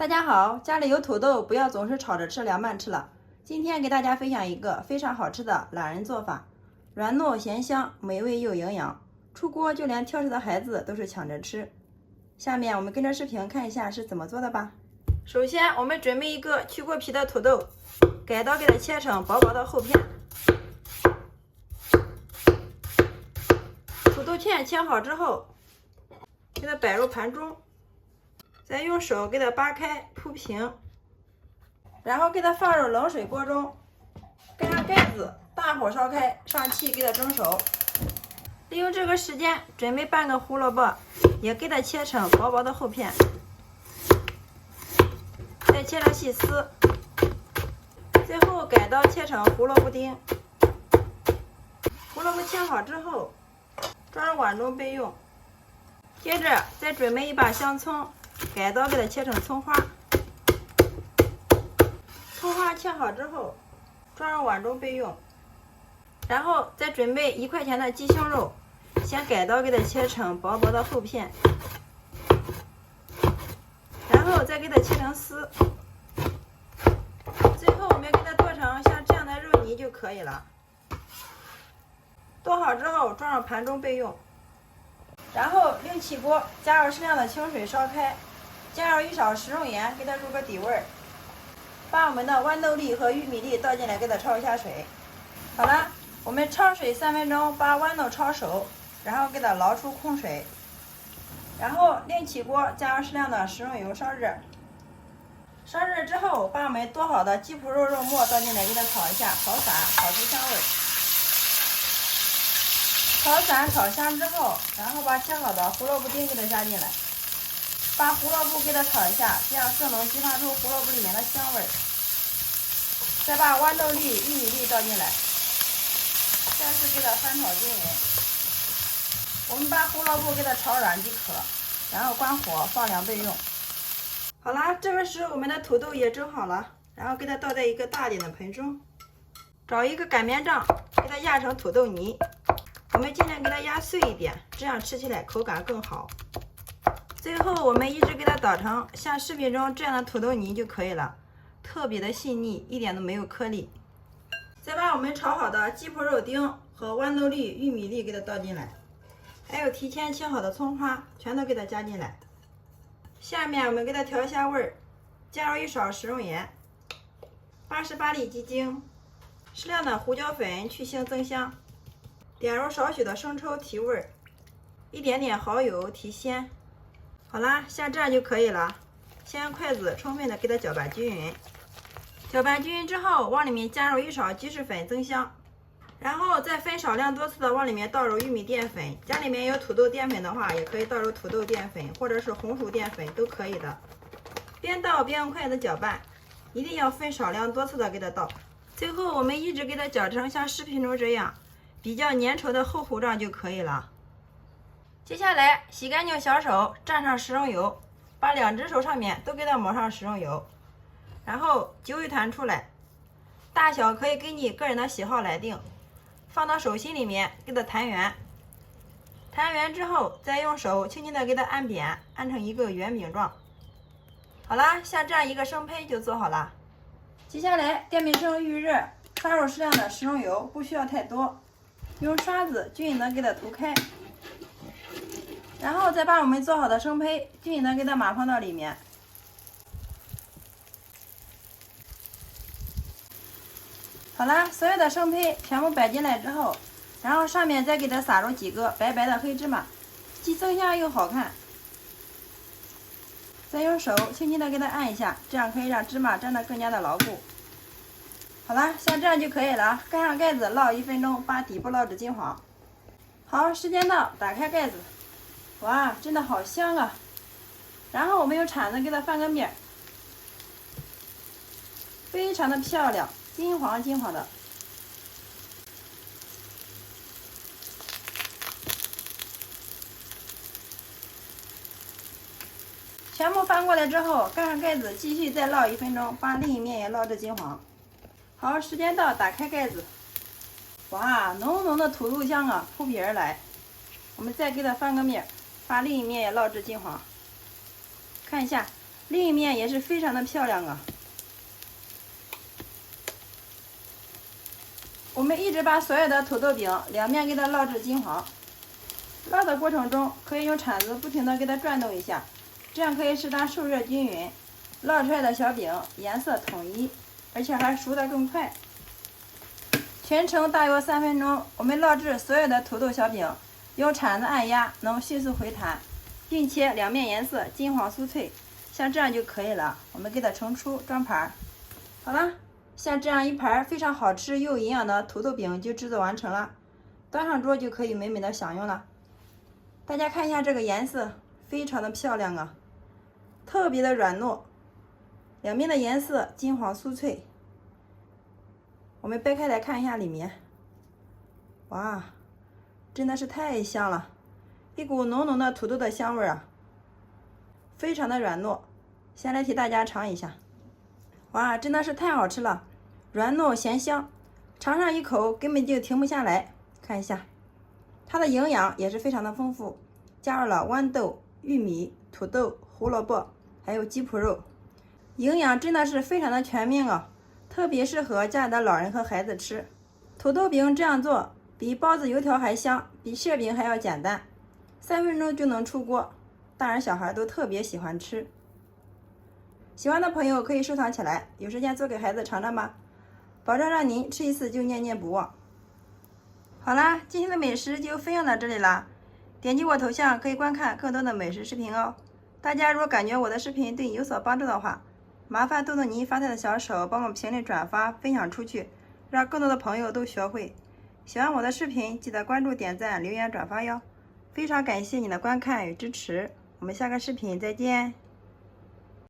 大家好，家里有土豆，不要总是炒着吃、凉拌吃了。今天给大家分享一个非常好吃的懒人做法，软糯咸香，美味又营养，出锅就连挑食的孩子都是抢着吃。下面我们跟着视频看一下是怎么做的吧。首先，我们准备一个去过皮的土豆，改刀给它切成薄薄的厚片。土豆片切好之后，给它摆入盘中。再用手给它扒开铺平，然后给它放入冷水锅中，盖上盖子，大火烧开，上气给它蒸熟。利用这个时间，准备半个胡萝卜，也给它切成薄薄的厚片，再切成细丝。最后改刀切成胡萝卜丁。胡萝卜切好之后，装入碗中备用。接着再准备一把香葱。改刀给它切成葱花，葱花切好之后装入碗中备用。然后再准备1块钱的鸡胸肉，先改刀给它切成薄薄的厚片，然后再给它切成丝。最后我们给它剁成像这样的肉泥就可以了。剁好之后装入盘中备用。然后另起锅，加入适量的清水烧开，加入1勺食用盐，给它入个底味儿。把我们的豌豆粒和玉米粒倒进来，给它焯一下水。好了，我们焯水3分钟，把豌豆焯熟，然后给它捞出空水。然后另起锅，加入适量的食用油烧热。烧热之后，把我们剁好的鸡脯肉肉末倒进来，给它炒一下，炒散，炒出香味儿。炒散炒香之后，然后把切好的胡萝卜丁给它加进来。把胡萝卜给它炒一下，这样更能激发出胡萝卜里面的香味儿。再把豌豆粒、玉米粒倒进来，再次给它翻炒均匀。我们把胡萝卜给它炒软即可，然后关火放凉备用。好啦，这个时候我们的土豆也蒸好了，然后给它倒在一个大点的盆中，找一个擀面杖给它压成土豆泥。我们尽量给它压碎一点，这样吃起来口感更好。最后我们一直给它捣成像视频中这样的土豆泥就可以了，特别的细腻，一点都没有颗粒。再把我们炒好的鸡脯肉丁和豌豆粒、玉米粒给它倒进来，还有提前切好的葱花全都给它加进来。下面我们给它调一下味儿，加入1勺食用盐，88粒鸡精，适量的胡椒粉去腥增香，点入少许的生抽提味儿，一点点蚝油提鲜。好啦，像这样就可以了。先用筷子充分的给它搅拌均匀。搅拌均匀之后，往里面加入1勺鸡翅粉增香，然后再分少量多次的往里面倒入玉米淀粉。家里面有土豆淀粉的话，也可以倒入土豆淀粉，或者是红薯淀粉都可以的。边倒边用筷子搅拌，一定要分少量多次的给它倒。最后我们一直给它搅成像视频中这样比较粘稠的厚糊状就可以了。接下来洗干净小手，蘸上食用油，把2只手上面都给它抹上食用油，然后揪一团出来，大小可以根据个人的喜好来定，放到手心里面给它弹圆。弹圆之后，再用手轻轻的给它按扁，按成一个圆饼状。好啦，像这样一个生胚就做好了。接下来电饼铛预热，刷入适量的食用油，不需要太多，用刷子均匀的给它涂开。然后再把我们做好的生胚均匀的给它码放到里面。好啦，所有的生胚全部摆进来之后，然后上面再给它撒入几个白白的黑芝麻，既增香又好看。再用手轻轻的给它按一下，这样可以让芝麻粘得更加的牢固。好啦，像这样就可以了。盖上盖子烙1分钟，把底部烙至金黄。好，时间到，打开盖子。哇，真的好香啊！然后我们用铲子给它翻个面，非常的漂亮，金黄金黄的。全部翻过来之后，盖上盖子，继续再烙1分钟，把另一面也烙至金黄。好，时间到，打开盖子。哇，浓浓的土豆香啊，扑鼻而来。我们再给它翻个面，把另一面也烙至金黄。看一下，另一面也是非常的漂亮啊。我们一直把所有的土豆饼两面给它烙至金黄，烙的过程中可以用铲子不停的给它转动一下，这样可以使它受热均匀，烙出来的小饼颜色统一，而且还熟得更快。全程大约3分钟，我们烙制所有的土豆小饼，用铲子按压能迅速回弹，并且两面颜色金黄酥脆，像这样就可以了。我们给它盛出装盘。好了，像这样一盘非常好吃又营养的土豆饼就制作完成了，端上桌就可以美美的享用了。大家看一下这个颜色，非常的漂亮啊，特别的软糯，两面的颜色金黄酥脆。我们掰开来看一下里面，哇，真的是太香了，一股浓浓的土豆的香味啊，非常的软糯。先来替大家尝一下，哇，真的是太好吃了，软糯咸香，尝上一口根本就停不下来。看一下，它的营养也是非常的丰富，加入了豌豆、玉米、土豆、胡萝卜，还有鸡脯肉，营养真的是非常的全面啊。特别适合家里的老人和孩子吃。土豆饼这样做比包子油条还香，比馅饼还要简单，3分钟就能出锅，大人小孩都特别喜欢吃。喜欢的朋友可以收藏起来，有时间做给孩子尝尝吧，保证让您吃一次就念念不忘。好啦，今天的美食就分享到这里啦，点击我头像可以观看更多的美食视频哦。大家如果感觉我的视频对你有所帮助的话，麻烦动动您发财的小手，帮我评论、转发、分享出去，让更多的朋友都学会。喜欢我的视频，记得关注、点赞、留言、转发哟！非常感谢你的观看与支持，我们下个视频再见。